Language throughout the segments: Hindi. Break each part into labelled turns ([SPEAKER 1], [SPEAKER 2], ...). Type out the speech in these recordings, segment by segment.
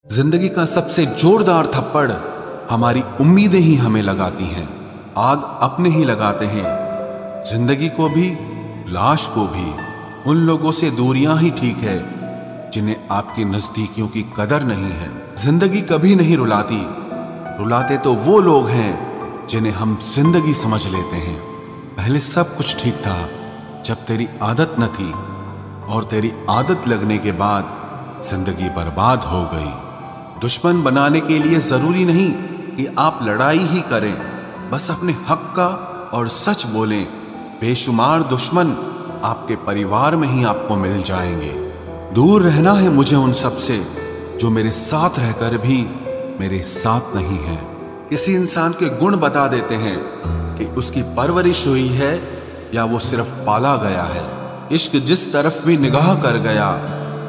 [SPEAKER 1] जिंदगी का सबसे जोरदार थप्पड़ हमारी उम्मीदें ही हमें लगाती हैं। आग अपने ही लगाते हैं। जिंदगी को भी, लाश को भी। उन लोगों से दूरियां ही ठीक है जिन्हें आपकी नजदीकियों की कदर नहीं है। जिंदगी कभी नहीं रुलाती, रुलाते तो वो लोग हैं जिन्हें हम जिंदगी समझ लेते हैं। पहले सब कुछ ठीक था जब तेरी आदत न थी, और तेरी आदत लगने के बाद जिंदगी बर्बाद हो गई। दुश्मन बनाने के लिए जरूरी नहीं कि आप लड़ाई ही करें, बस अपने हक का और सच बोलें। बेशुमार दुश्मन आपके परिवार में ही आपको मिल जाएंगे। दूर रहना है मुझे उन सब से जो मेरे साथ रहकर भी मेरे साथ नहीं है। किसी इंसान के गुण बता देते हैं कि उसकी परवरिश हुई है या वो सिर्फ पाला गया है। इश्क जिस तरफ भी निगाह कर गया,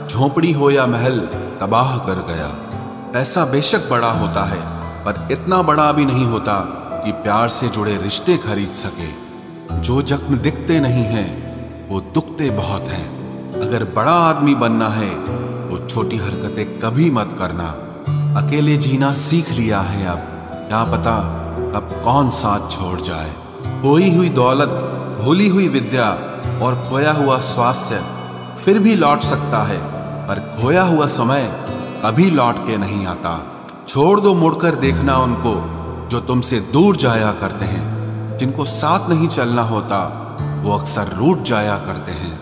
[SPEAKER 1] झोपड़ी हो या महल तबाह कर गया। पैसा बेशक बड़ा होता है, पर इतना बड़ा भी नहीं होता कि प्यार से जुड़े रिश्ते खरीद सके। जो जख्म दिखते नहीं हैं वो दुखते बहुत हैं। अगर बड़ा आदमी बनना है तो छोटी हरकतें कभी मत करना। अकेले जीना सीख लिया है अब, क्या पता अब कौन साथ छोड़ जाए। खोई हुई दौलत, भूली हुई विद्या और खोया हुआ स्वास्थ्य फिर भी लौट सकता है, पर खोया हुआ समय कभी लौट के नहीं आता। छोड़ दो मुड़कर देखना उनको जो तुमसे दूर जाया करते हैं। जिनको साथ नहीं चलना होता वो अक्सर रूठ जाया करते हैं।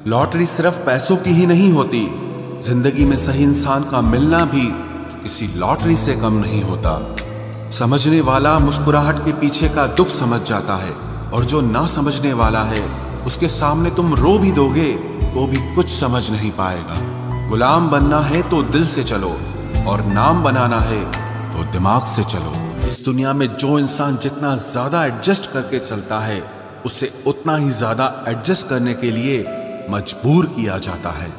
[SPEAKER 1] लॉटरी सिर्फ पैसों की ही नहीं होती, जिंदगी में सही इंसान का मिलना भी किसी लॉटरी से कम नहीं होता। समझने वाला मुस्कुराहट के पीछे का दुख समझ जाता है, और जो ना समझने वाला है उसके सामने तुम रो भी दोगे तो भी कुछ समझ नहीं पाएगा। गुलाम बनना है तो दिल से चलो, और नाम बनाना है तो दिमाग से चलो। इस दुनिया में जो इंसान जितना ज्यादा एडजस्ट करके चलता है, उसे उतना ही ज्यादा एडजस्ट करने के लिए मजबूर किया जाता है।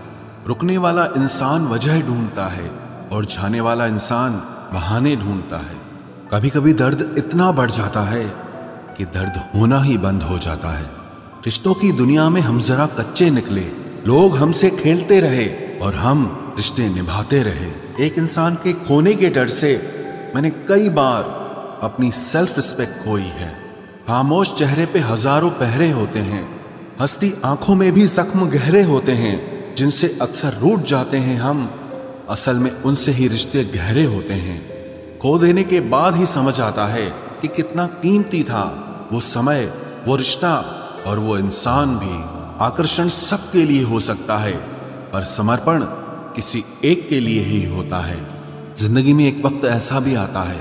[SPEAKER 1] रुकने वाला इंसान वजह ढूंढता है, और जाने वाला इंसान बहाने ढूंढता है। कभी कभी दर्द इतना बढ़ जाता है कि दर्द होना ही बंद हो जाता है। रिश्तों की दुनिया में हम जरा कच्चे निकले। लोग हमसे खेलते रहे और हम रिश्ते निभाते रहे। एक इंसान के खोने के डर से मैंने कई बार अपनी सेल्फ रिस्पेक्ट खोई है। खामोश चेहरे पे हजारों पहरे होते हैं, हंसती आंखों में भी जख्म गहरे होते हैं। जिनसे अक्सर रूठ जाते हैं हम, असल में उनसे ही रिश्ते गहरे होते हैं। खो देने के बाद ही समझ आता है कि कितना कीमती था वो समय, वो रिश्ता और वो इंसान भी। आकर्षण सबके लिए हो सकता है, पर समर्पण किसी एक के लिए ही होता है। जिंदगी में एक वक्त ऐसा भी आता है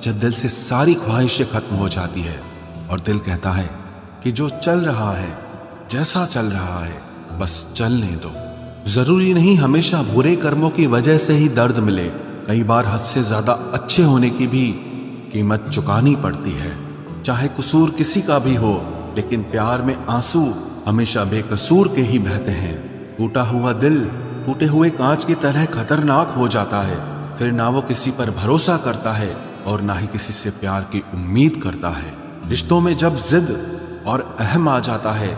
[SPEAKER 1] जब दिल से सारी ख्वाहिशें खत्म हो जाती है, और दिल कहता है कि जो चल रहा है, जैसा चल रहा है, बस चलने दो। जरूरी नहीं हमेशा बुरे कर्मों की वजह से ही दर्द मिले। कई बार हद से ज्यादा अच्छे होने की भी कीमत चुकानी पड़ती है। चाहे कसूर किसी का भी हो, लेकिन प्यार में आंसू हमेशा बेकसूर के ही बहते हैं। टूटा हुआ दिल टूटे हुए कांच की तरह खतरनाक हो जाता है। फिर ना वो किसी पर भरोसा करता है और ना ही किसी से प्यार की उम्मीद करता है। रिश्तों में जब जिद और अहम आ जाता है,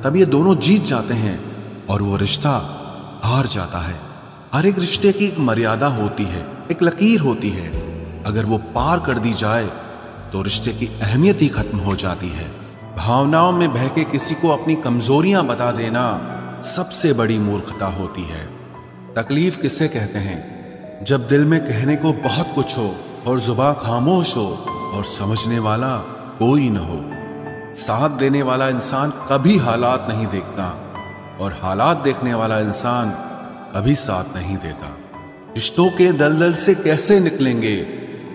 [SPEAKER 1] तब ये दोनों जीत जाते हैं और वो रिश्ता हार जाता है। हर एक रिश्ते की एक मर्यादा होती है, एक लकीर होती है। अगर वो पार कर दी जाए तो रिश्ते की अहमियत ही खत्म हो जाती है। भावनाओं में बह के किसी को अपनी कमजोरियां बता देना सबसे बड़ी मूर्खता होती है। तकलीफ किसे कहते हैं? जब दिल में कहने को बहुत कुछ हो और जुबान खामोश हो और समझने वाला कोई न हो। साथ देने वाला इंसान कभी हालात नहीं देखता, और हालात देखने वाला इंसान कभी साथ नहीं देता। रिश्तों के दलदल से कैसे निकलेंगे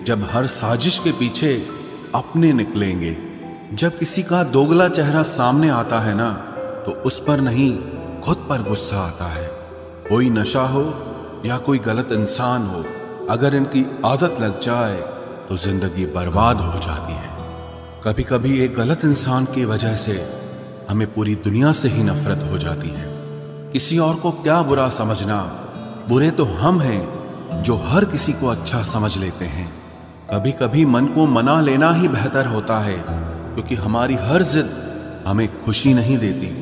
[SPEAKER 1] जब हर साजिश के पीछे अपने निकलेंगे। जब किसी का दोगला चेहरा सामने आता है ना, तो उस पर नहीं खुद पर गुस्सा आता है। कोई नशा हो या कोई गलत इंसान हो, अगर इनकी आदत लग जाए तो जिंदगी बर्बाद हो जाती है। कभी कभी एक गलत इंसान की वजह से हमें पूरी दुनिया से ही नफरत हो जाती है। किसी और को क्या बुरा समझना, बुरे तो हम हैं जो हर किसी को अच्छा समझ लेते हैं। कभी कभी मन को मना लेना ही बेहतर होता है, क्योंकि हमारी हर जिद हमें खुशी नहीं देती।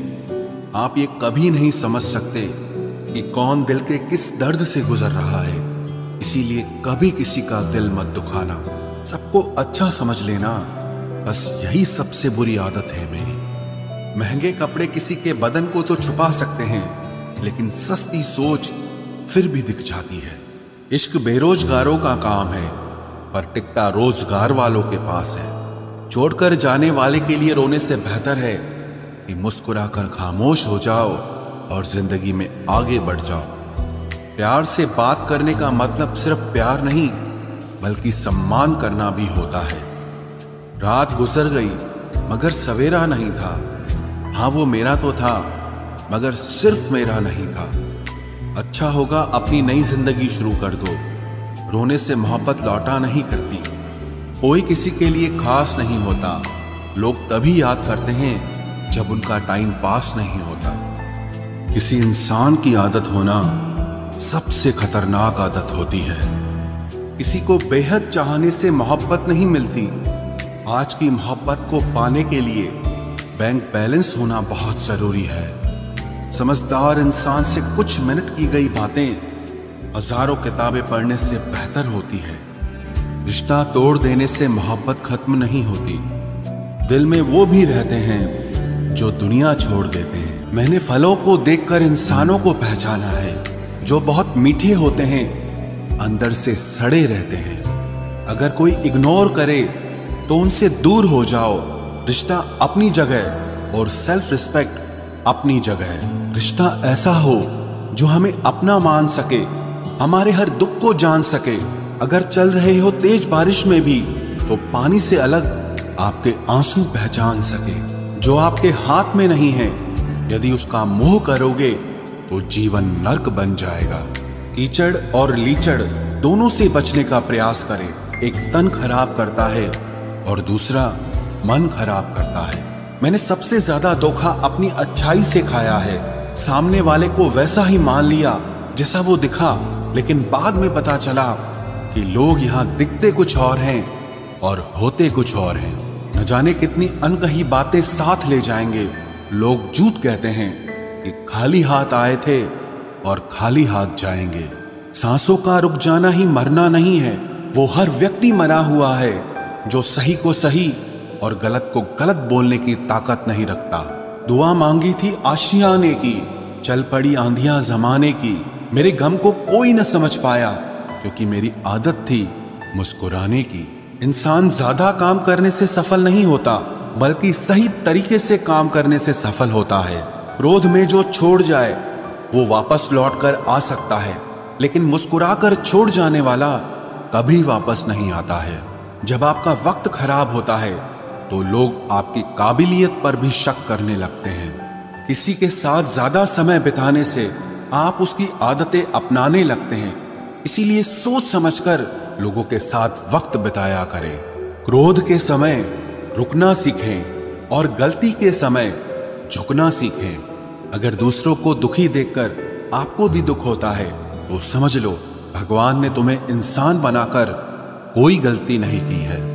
[SPEAKER 1] आप ये कभी नहीं समझ सकते कि कौन दिल के किस दर्द से गुजर रहा है। इसीलिए कभी किसी का दिल मत दुखाना, सबको अच्छा समझ लेना, बस यही सबसे बुरी आदत है मेरी। महंगे कपड़े किसी के बदन को तो छुपा सकते हैं, लेकिन सस्ती सोच फिर भी दिख जाती है। इश्क बेरोजगारों का काम है, पर टिकता रोजगार वालों के पास है। छोड़कर जाने वाले के लिए रोने से बेहतर है कि मुस्कुराकर खामोश हो जाओ और जिंदगी में आगे बढ़ जाओ। प्यार से बात करने का मतलब सिर्फ प्यार नहीं, बल्कि सम्मान करना भी होता है। रात गुजर गई मगर सवेरा नहीं था। हाँ, वो मेरा तो था, मगर सिर्फ मेरा नहीं था। अच्छा होगा अपनी नई जिंदगी शुरू कर दो। रोने से मोहब्बत लौटा नहीं करती। कोई किसी के लिए खास नहीं होता। लोग तभी याद करते हैं जब उनका टाइम पास नहीं होता। किसी इंसान की आदत होना सबसे खतरनाक आदत होती है। किसी को बेहद चाहने से मोहब्बत नहीं मिलती। आज की मोहब्बत को पाने के लिए बैंक बैलेंस होना बहुत जरूरी है। समझदार इंसान से कुछ मिनट की गई बातें हजारों किताबें पढ़ने से बेहतर होती है। रिश्ता तोड़ देने से मोहब्बत खत्म नहीं होती। दिल में वो भी रहते हैं जो दुनिया छोड़ देते हैं। मैंने फलों को देखकर इंसानों को पहचाना है, जो बहुत मीठे होते हैं अंदर से सड़े रहते हैं। अगर कोई इग्नोर करे तो उनसे दूर हो जाओ। रिश्ता अपनी जगह और सेल्फ रिस्पेक्ट अपनी जगह। रिश्ता ऐसा हो जो हमें अपना मान सके, हमारे हर दुख को जान सके। अगर चल रहे हो तेज बारिश में भी तो पानी से अलग आपके आंसू पहचान सके। जो आपके हाथ में नहीं है, यदि उसका मोह करोगे तो जीवन नर्क बन जाएगा। कीचड़ और लीचड़ दोनों से बचने का प्रयास करें। एक तन खराब करता है और दूसरा मन खराब करता है। मैंने सबसे ज्यादा धोखा अपनी अच्छाई से खाया है। सामने वाले को वैसा ही मान लिया जैसा वो दिखा, लेकिन बाद में पता चला कि लोग यहाँ दिखते कुछ और हैं और होते कुछ और हैं। न जाने कितनी अनकही बातें साथ ले जाएंगे। लोग झूठ कहते हैं कि खाली हाथ आए थे और खाली हाथ जाएंगे। सांसों का रुक जाना ही मरना नहीं है। वो हर व्यक्ति मरा हुआ है जो सही को सही और गलत को गलत बोलने की ताकत नहीं रखता। दुआ मांगी थी आशियाने की, चल पड़ी आंधियां जमाने की। मेरे गम को कोई न समझ पाया क्योंकि मेरी आदत थी मुस्कुराने की। इंसान ज्यादा काम करने से सफल नहीं होता, बल्कि सही तरीके से काम करने से सफल होता है। क्रोध में जो छोड़ जाए वो वापस लौट कर आ सकता है, लेकिन मुस्कुराकर छोड़ जाने वाला कभी वापस नहीं आता है। जब आपका वक्त खराब होता है तो लोग आपकी काबिलियत पर भी शक करने लगते हैं। किसी के साथ ज्यादा समय बिताने से आप उसकी आदतें अपनाने लगते हैं। इसीलिए सोच समझकर लोगों के साथ वक्त बिताया करें। क्रोध के समय रुकना सीखें और गलती के समय झुकना सीखें। अगर दूसरों को दुखी देखकर आपको भी दुख होता है तो समझ लो भगवान ने तुम्हें इंसान बनाकर कोई गलती नहीं की है।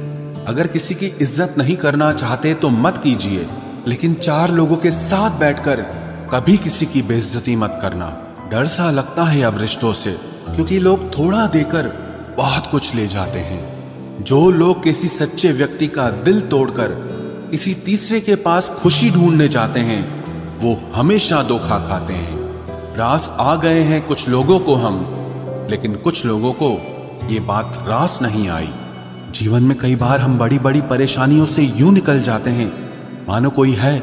[SPEAKER 1] अगर किसी की इज्जत नहीं करना चाहते तो मत कीजिए, लेकिन चार लोगों के साथ बैठकर कभी किसी की बेइज्जती मत करना। डर सा लगता है अब रिश्तों से, क्योंकि लोग थोड़ा देकर बहुत कुछ ले जाते हैं। जो लोग किसी सच्चे व्यक्ति का दिल तोड़कर किसी तीसरे के पास खुशी ढूंढने जाते हैं, वो हमेशा धोखा खाते हैं। रास आ गए हैं कुछ लोगों को हम, लेकिन कुछ लोगों को ये बात रास नहीं आई। जीवन में कई बार हम बड़ी बड़ी परेशानियों से यूं निकल जाते हैं मानो कोई है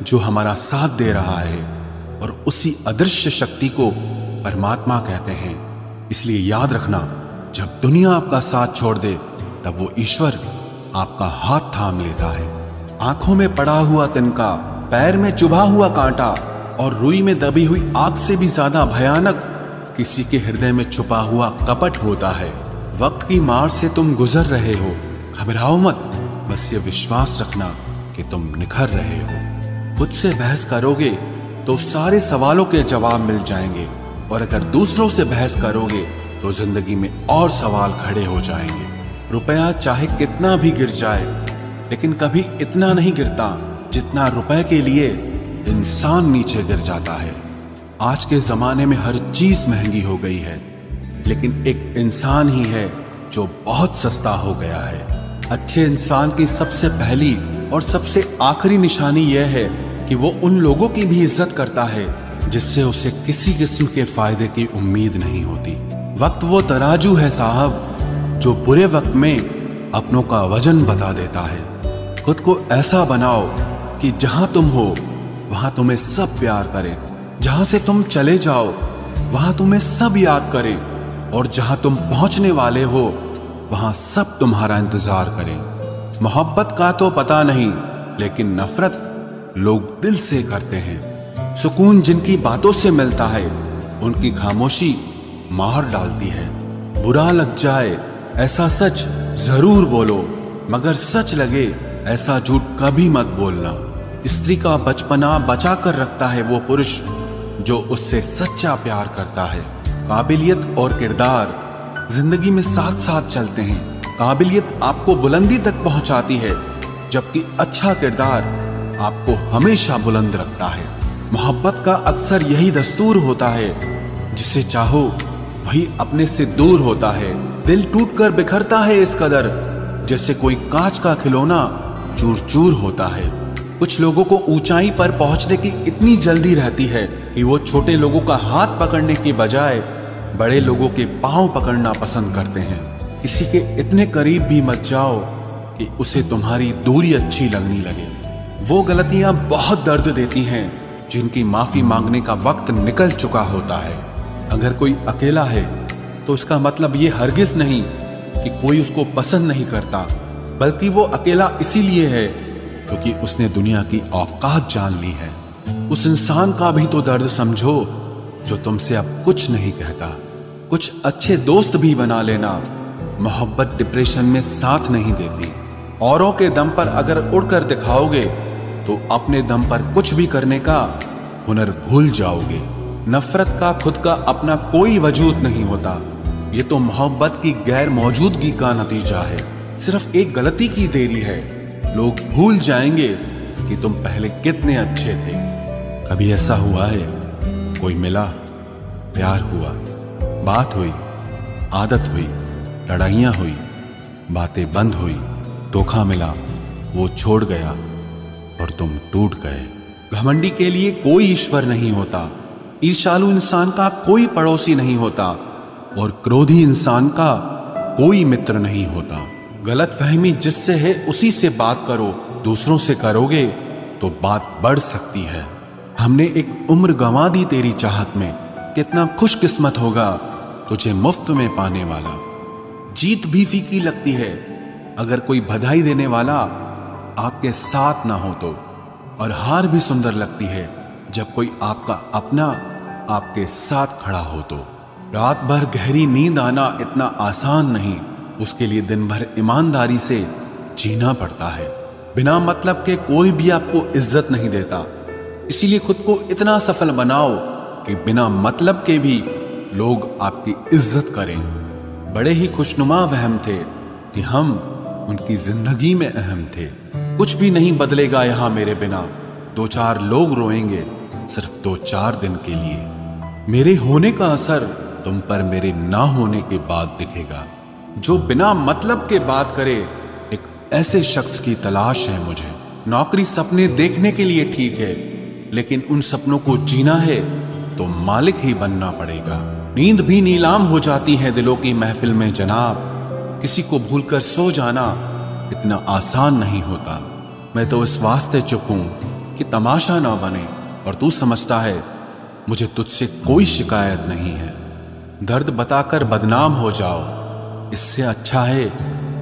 [SPEAKER 1] जो हमारा साथ दे रहा है, और उसी अदृश्य शक्ति को परमात्मा कहते हैं। इसलिए याद रखना, जब दुनिया आपका साथ छोड़ दे तब वो ईश्वर आपका हाथ थाम लेता है। आंखों में पड़ा हुआ तिनका, पैर में चुभा हुआ कांटा और रुई में दबी हुई आग से भी ज्यादा भयानक किसी के हृदय में छुपा हुआ कपट होता है। वक्त की मार से तुम गुजर रहे हो, घबराओ मत, बस ये विश्वास रखना कि तुम निखर रहे हो। खुद से बहस करोगे तो सारे सवालों के जवाब मिल जाएंगे, और अगर दूसरों से बहस करोगे तो जिंदगी में और सवाल खड़े हो जाएंगे। रुपया चाहे कितना भी गिर जाए, लेकिन कभी इतना नहीं गिरता जितना रुपए के लिए इंसान नीचे गिर जाता है। आज के जमाने में हर चीज महंगी हो गई है। लेकिन एक इंसान ही है जो बहुत सस्ता हो गया है। अच्छे इंसान की सबसे पहली और सबसे आखिरी निशानी यह है कि वो उन लोगों की भी इज्जत करता है जिससे उसे किसी किस्म के फायदे की उम्मीद नहीं होती। वक्त वो तराजू है साहब जो बुरे वक्त में अपनों का वजन बता देता है। खुद को ऐसा बनाओ कि जहां तुम हो वहां तुम्हें सब प्यार करें, जहां से तुम चले जाओ वहां तुम्हें सब याद करें, और जहां तुम पहुंचने वाले हो वहां सब तुम्हारा इंतजार करें। मोहब्बत का तो पता नहीं, लेकिन नफरत लोग दिल से करते हैं। सुकून जिनकी बातों से मिलता है उनकी खामोशी मार डालती है। बुरा लग जाए ऐसा सच जरूर बोलो, मगर सच लगे ऐसा झूठ कभी मत बोलना। स्त्री का बचपना बचा कर रखता है वो पुरुष जो उससे सच्चा प्यार करता है। काबिलियत और किरदार जिंदगी में साथ साथ चलते हैं। काबिलियत आपको बुलंदी तक पहुंचाती है, जबकि अच्छा किरदार आपको हमेशा बुलंद रखता है। मोहब्बत का अक्सर यही दस्तूर होता है, जिसे चाहो वही अपने से दूर होता है। दिल टूटकर बिखरता है इस कदर जैसे कोई कांच का खिलौना चूर चूर होता है। कुछ लोगों को ऊंचाई पर पहुंचने की इतनी जल्दी रहती है कि वो छोटे लोगों का हाथ पकड़ने की बजाय बड़े लोगों के पांव पकड़ना पसंद करते हैं। किसी के इतने करीब भी मत जाओ कि उसे तुम्हारी दूरी अच्छी लगने लगे। वो गलतियां बहुत दर्द देती हैं जिनकी माफी मांगने का वक्त निकल चुका होता है। अगर कोई अकेला है तो उसका मतलब ये हरगिज नहीं कि कोई उसको पसंद नहीं करता, बल्कि वो अकेला इसीलिए है क्योंकि उसने दुनिया की औकात जान ली है। उस इंसान का भी तो दर्द समझो जो तुमसे अब कुछ नहीं कहता। कुछ अच्छे दोस्त भी बना लेना। मोहब्बत डिप्रेशन में साथ नहीं देती। औरों के दम पर अगर उड़कर दिखाओगे तो अपने दम पर कुछ भी करने का हुनर भूल जाओगे। नफरत का खुद का अपना कोई वजूद नहीं होता। ये तो मोहब्बत की गैर मौजूदगी का नतीजा है। सिर्फ एक गलती की देरी है। लोग भूल जाएंगे कि तुम पहले कितने अच्छे थे। कभी ऐसा हुआ है कोई मिला, प्यार हुआ, बात हुई, आदत हुई, लड़ाइयाँ हुई, बातें बंद हुई, धोखा मिला, वो छोड़ गया और तुम टूट गए। घमंडी के लिए कोई ईश्वर नहीं होता। ईर्ष्यालु इंसान का कोई पड़ोसी नहीं होता, और क्रोधी इंसान का कोई मित्र नहीं होता। गलतफहमी जिससे है उसी से बात करो। दूसरों से करोगे तो बात बढ़ सकती है। हमने एक उम्र गंवा दी तेरी चाहत में। कितना खुशकिस्मत होगा तुझे मुफ्त में पाने वाला। जीत भी फीकी लगती है अगर कोई बधाई देने वाला आपके साथ ना हो तो, और हार भी सुंदर लगती है जब कोई आपका अपना आपके साथ खड़ा हो तो। रात भर गहरी नींद आना इतना आसान नहीं, उसके लिए दिन भर ईमानदारी से जीना पड़ता है। बिना मतलब के कोई भी आपको इज्जत नहीं देता, इसीलिए खुद को इतना सफल बनाओ कि बिना मतलब के भी लोग आपकी इज्जत करें। बड़े ही खुशनुमा वहम थे कि हम उनकी जिंदगी में अहम थे। कुछ भी नहीं बदलेगा यहाँ मेरे बिना। दो चार लोग रोएंगे सिर्फ 2-4 दिन के लिए। मेरे होने का असर तुम पर मेरे ना होने के बाद दिखेगा। जो बिना मतलब के बात करे, एक ऐसे शख्स की तलाश है मुझे। नौकरी सपने देखने के लिए ठीक है, लेकिन उन सपनों को जीना है तो मालिक ही बनना पड़ेगा। नींद भी नीलाम हो जाती है दिलों की महफिल में जनाब। किसी को भूलकर सो जाना इतना आसान नहीं होता। मैं तो इस वास्ते चुप हूं कि तमाशा ना बने, और तू समझता है मुझे तुझसे कोई शिकायत नहीं है। दर्द बताकर बदनाम हो जाओ, इससे अच्छा है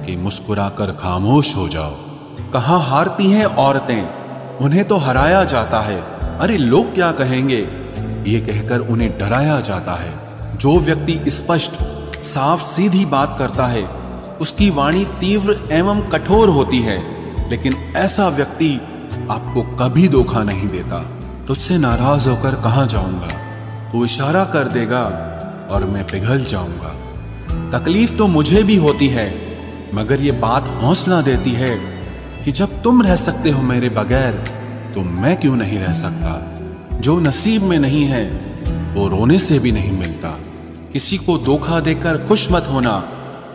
[SPEAKER 1] कि मुस्कुराकर खामोश हो जाओ। कहाँ हारती हैं औरतें, उन्हें तो हराया जाता है। अरे लोग क्या कहेंगे, ये कहकर उन्हें डराया जाता है। जो व्यक्ति स्पष्ट साफ सीधी बात करता है उसकी वाणी तीव्र एवं कठोर होती है, लेकिन ऐसा व्यक्ति आपको कभी धोखा नहीं देता। तुझसे नाराज होकर कहाँ जाऊंगा, तू इशारा कर देगा और मैं पिघल जाऊंगा। तकलीफ तो मुझे भी होती है, मगर ये बात हौसला देती है कि जब तुम रह सकते हो मेरे बगैर तो मैं क्यों नहीं रह सकता। जो नसीब में नहीं है वो रोने से भी नहीं मिलता। किसी को धोखा देकर खुश मत होना।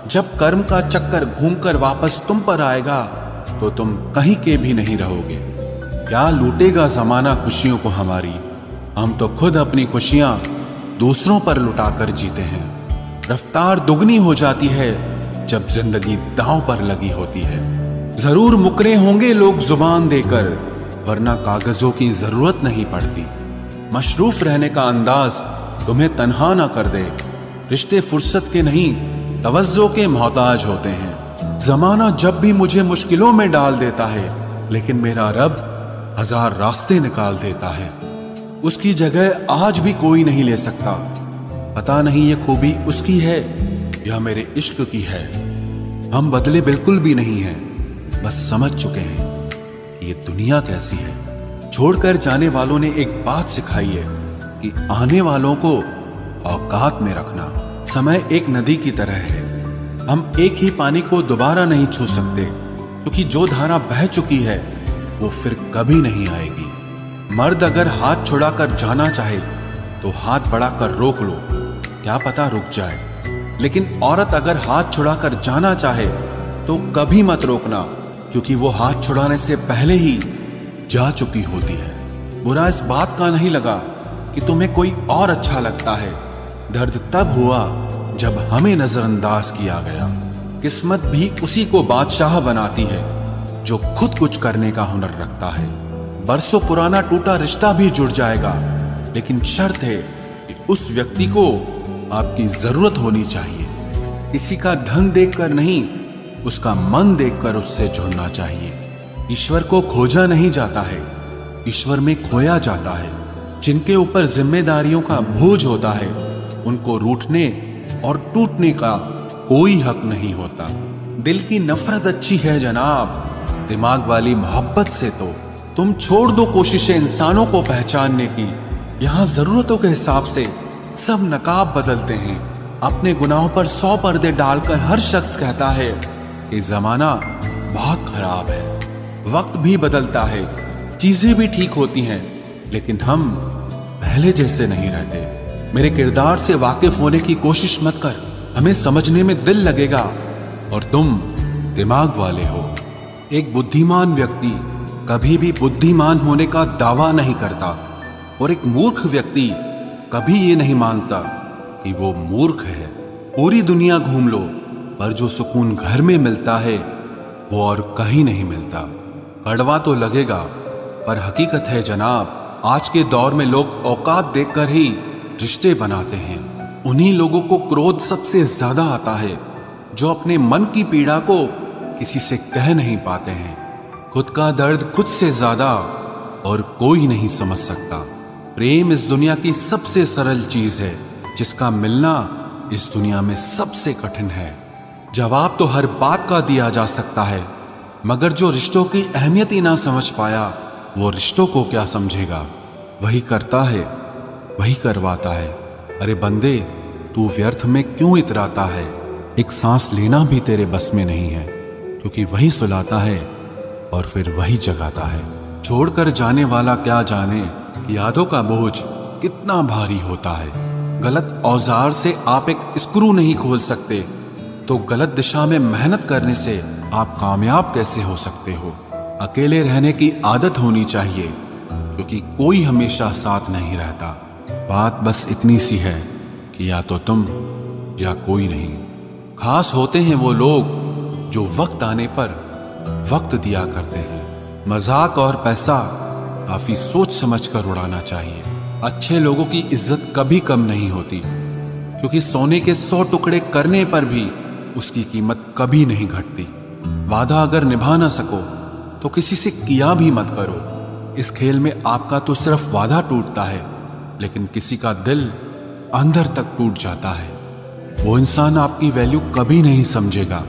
[SPEAKER 1] जब कर्म का चक्कर घूमकर वापस तुम पर आएगा तो तुम कहीं के भी नहीं रहोगे। क्या लूटेगा जमाना खुशियों को हमारी, हम तो खुद अपनी खुशियां दूसरों पर लुटाकर जीते हैं। रफ्तार दुगनी हो जाती है जब जिंदगी दांव पर लगी होती है। जरूर मुकरे होंगे लोग जुबान देकर, वरना कागजों की जरूरत नहीं पड़ती। मशरूफ रहने का अंदाज तुम्हें तन्हा ना कर दे। रिश्ते फुर्सत के नहीं तवज्जो के मोहताज होते हैं। जमाना जब भी मुझे मुश्किलों में डाल देता है, लेकिन मेरा रब हजार रास्ते निकाल देता है। उसकी जगह आज भी कोई नहीं ले सकता। पता नहीं ये खूबी उसकी है या मेरे इश्क की है। हम बदले बिल्कुल भी नहीं हैं, बस समझ चुके हैं कि ये दुनिया कैसी है। छोड़कर जाने वालों ने एक बात सिखाई है कि आने वालों को औकात में रखना। समय एक नदी की तरह है, हम एक ही पानी को दोबारा नहीं छू सकते, क्योंकि जो धारा बह चुकी है वो फिर कभी नहीं आएगी। मर्द अगर हाथ छुड़ाकर जाना चाहे तो हाथ बढ़ाकर रोक लो, क्या पता रुक जाए। लेकिन औरत अगर हाथ छुड़ाकर जाना चाहे तो कभी मत रोकना, क्योंकि वो हाथ छुड़ाने से पहले ही जा चुकी होती है। बुरा इस बात का नहीं लगा कि तुम्हें कोई और अच्छा लगता है। दर्द तब हुआ जब हमें नजरअंदाज किया गया। किस्मत भी उसी को बादशाह बनाती है जो खुद कुछ करने का हुनर रखता है। बरसों पुराना टूटा रिश्ता भी जुड़ जाएगा, लेकिन शर्त है कि उस व्यक्ति को आपकी जरूरत होनी चाहिए। किसी का धन देखकर नहीं, उसका मन देखकर उससे जुड़ना चाहिए। ईश्वर को खोजा नहीं जाता है, ईश्वर में खोया जाता है। जिनके ऊपर जिम्मेदारियों का बोझ होता है, उनको रूठने और टूटने का कोई हक नहीं होता। दिल की नफरत अच्छी है जनाब, दिमाग वाली मोहब्बत से तो तुम छोड़ दो कोशिशें इंसानों को पहचानने की। यहां जरूरतों के हिसाब से सब नकाब बदलते हैं। अपने गुनाहों पर 100 पर्दे डालकर हर शख्स कहता है कि जमाना बहुत खराब है। वक्त भी बदलता है, चीजें भी ठीक होती हैं, लेकिन हम पहले जैसे नहीं रहते। मेरे किरदार से वाकिफ होने की कोशिश मत कर, हमें समझने में दिल लगेगा और तुम दिमाग वाले हो। एक बुद्धिमान व्यक्ति कभी भी बुद्धिमान होने का दावा नहीं करता, और एक मूर्ख व्यक्ति कभी ये नहीं मानता कि वो मूर्ख है। पूरी दुनिया घूम लो, पर जो सुकून घर में मिलता है वो और कहीं नहीं मिलता। कड़वा तो लगेगा, पर हकीकत है जनाब। आज के दौर में लोग औकात देखकर ही रिश्ते बनाते हैं। उन्हीं लोगों को क्रोध सबसे ज्यादा आता है जो अपने मन की पीड़ा को किसी से कह नहीं पाते हैं। खुद का दर्द खुद से ज्यादा और कोई नहीं समझ सकता। प्रेम इस दुनिया की सबसे सरल चीज है, जिसका मिलना इस दुनिया में सबसे कठिन है। जवाब तो हर बात का दिया जा सकता है, मगर जो रिश्तों की अहमियत ही ना समझ पाया, वो रिश्तों को क्या समझेगा। वही करता है, वही करवाता है। अरे बंदे, तू व्यर्थ में क्यों इतराता है। एक सांस लेना भी तेरे बस में नहीं है, क्योंकि वही सुलाता है और फिर वही जगाता है। छोड़कर जाने वाला क्या जाने कि यादों का बोझ कितना भारी होता है। गलत औजार से आप एक स्क्रू नहीं खोल सकते, तो गलत दिशा में मेहनत करने से आप कामयाब कैसे हो सकते हो। अकेले रहने की आदत होनी चाहिए, क्योंकि कोई हमेशा साथ नहीं रहता। बात बस इतनी सी है कि या तो तुम या कोई नहीं। खास होते हैं वो लोग जो वक्त आने पर वक्त दिया करते हैं। मजाक और पैसा काफी सोच समझ कर उड़ाना चाहिए। अच्छे लोगों की इज्जत कभी कम नहीं होती, क्योंकि सोने के 100 टुकड़े करने पर भी उसकी कीमत कभी नहीं घटती। वादा अगर निभा ना सको तो किसी से किया भी मत करो। इस खेल में आपका तो सिर्फ वादा टूटता है, लेकिन किसी का दिल अंदर तक टूट जाता है। वो इंसान आपकी वैल्यू कभी नहीं समझेगा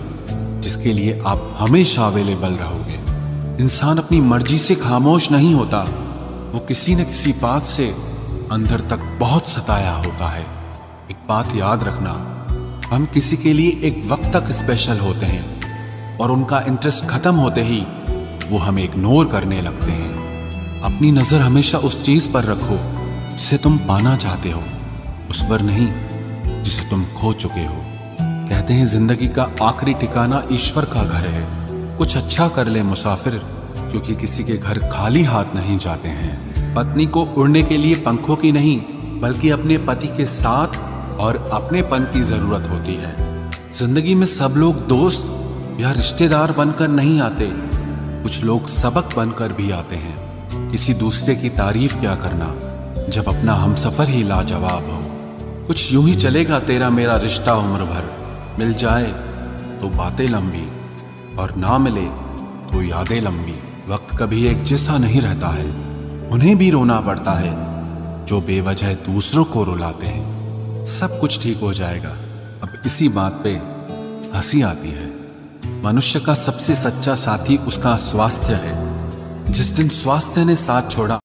[SPEAKER 1] जिसके लिए आप हमेशा अवेलेबल रहोगे। इंसान अपनी मर्जी से खामोश नहीं होता, वो किसी न किसी बात से अंदर तक बहुत सताया होता है। एक बात याद रखना, हम किसी के लिए एक वक्त तक स्पेशल होते हैं और उनका इंटरेस्ट खत्म होते ही वो हमें इग्नोर करने लगते हैं। अपनी नजर हमेशा उस चीज पर रखो जिसे तुम पाना चाहते हो, उस पर नहीं जिसे तुम खो चुके हो। कहते हैं जिंदगी का आखिरी ठिकाना ईश्वर का घर है। कुछ अच्छा कर ले मुसाफिर, क्योंकि किसी के घर खाली हाथ नहीं जाते हैं। पत्नी को उड़ने के लिए पंखों की नहीं, बल्कि अपने पति के साथ और अपनेपन की जरूरत होती है। जिंदगी में सब लोग दोस्त या रिश्तेदार बनकर नहीं आते, कुछ लोग सबक बनकर भी आते हैं। किसी दूसरे की तारीफ क्या करना जब अपना हमसफर ही लाजवाब हो। कुछ यूं ही चलेगा तेरा मेरा रिश्ता उम्र भर, मिल जाए तो बातें लंबी और ना मिले तो यादें लंबी। वक्त कभी एक जैसा नहीं रहता है, उन्हें भी रोना पड़ता है जो बेवजह दूसरों को रुलाते हैं। सब कुछ ठीक हो जाएगा। अब इसी बात पे हंसी आती है। मनुष्य का सबसे सच्चा साथी उसका स्वास्थ्य है। जिस दिन स्वास्थ्य ने साथ छोड़ा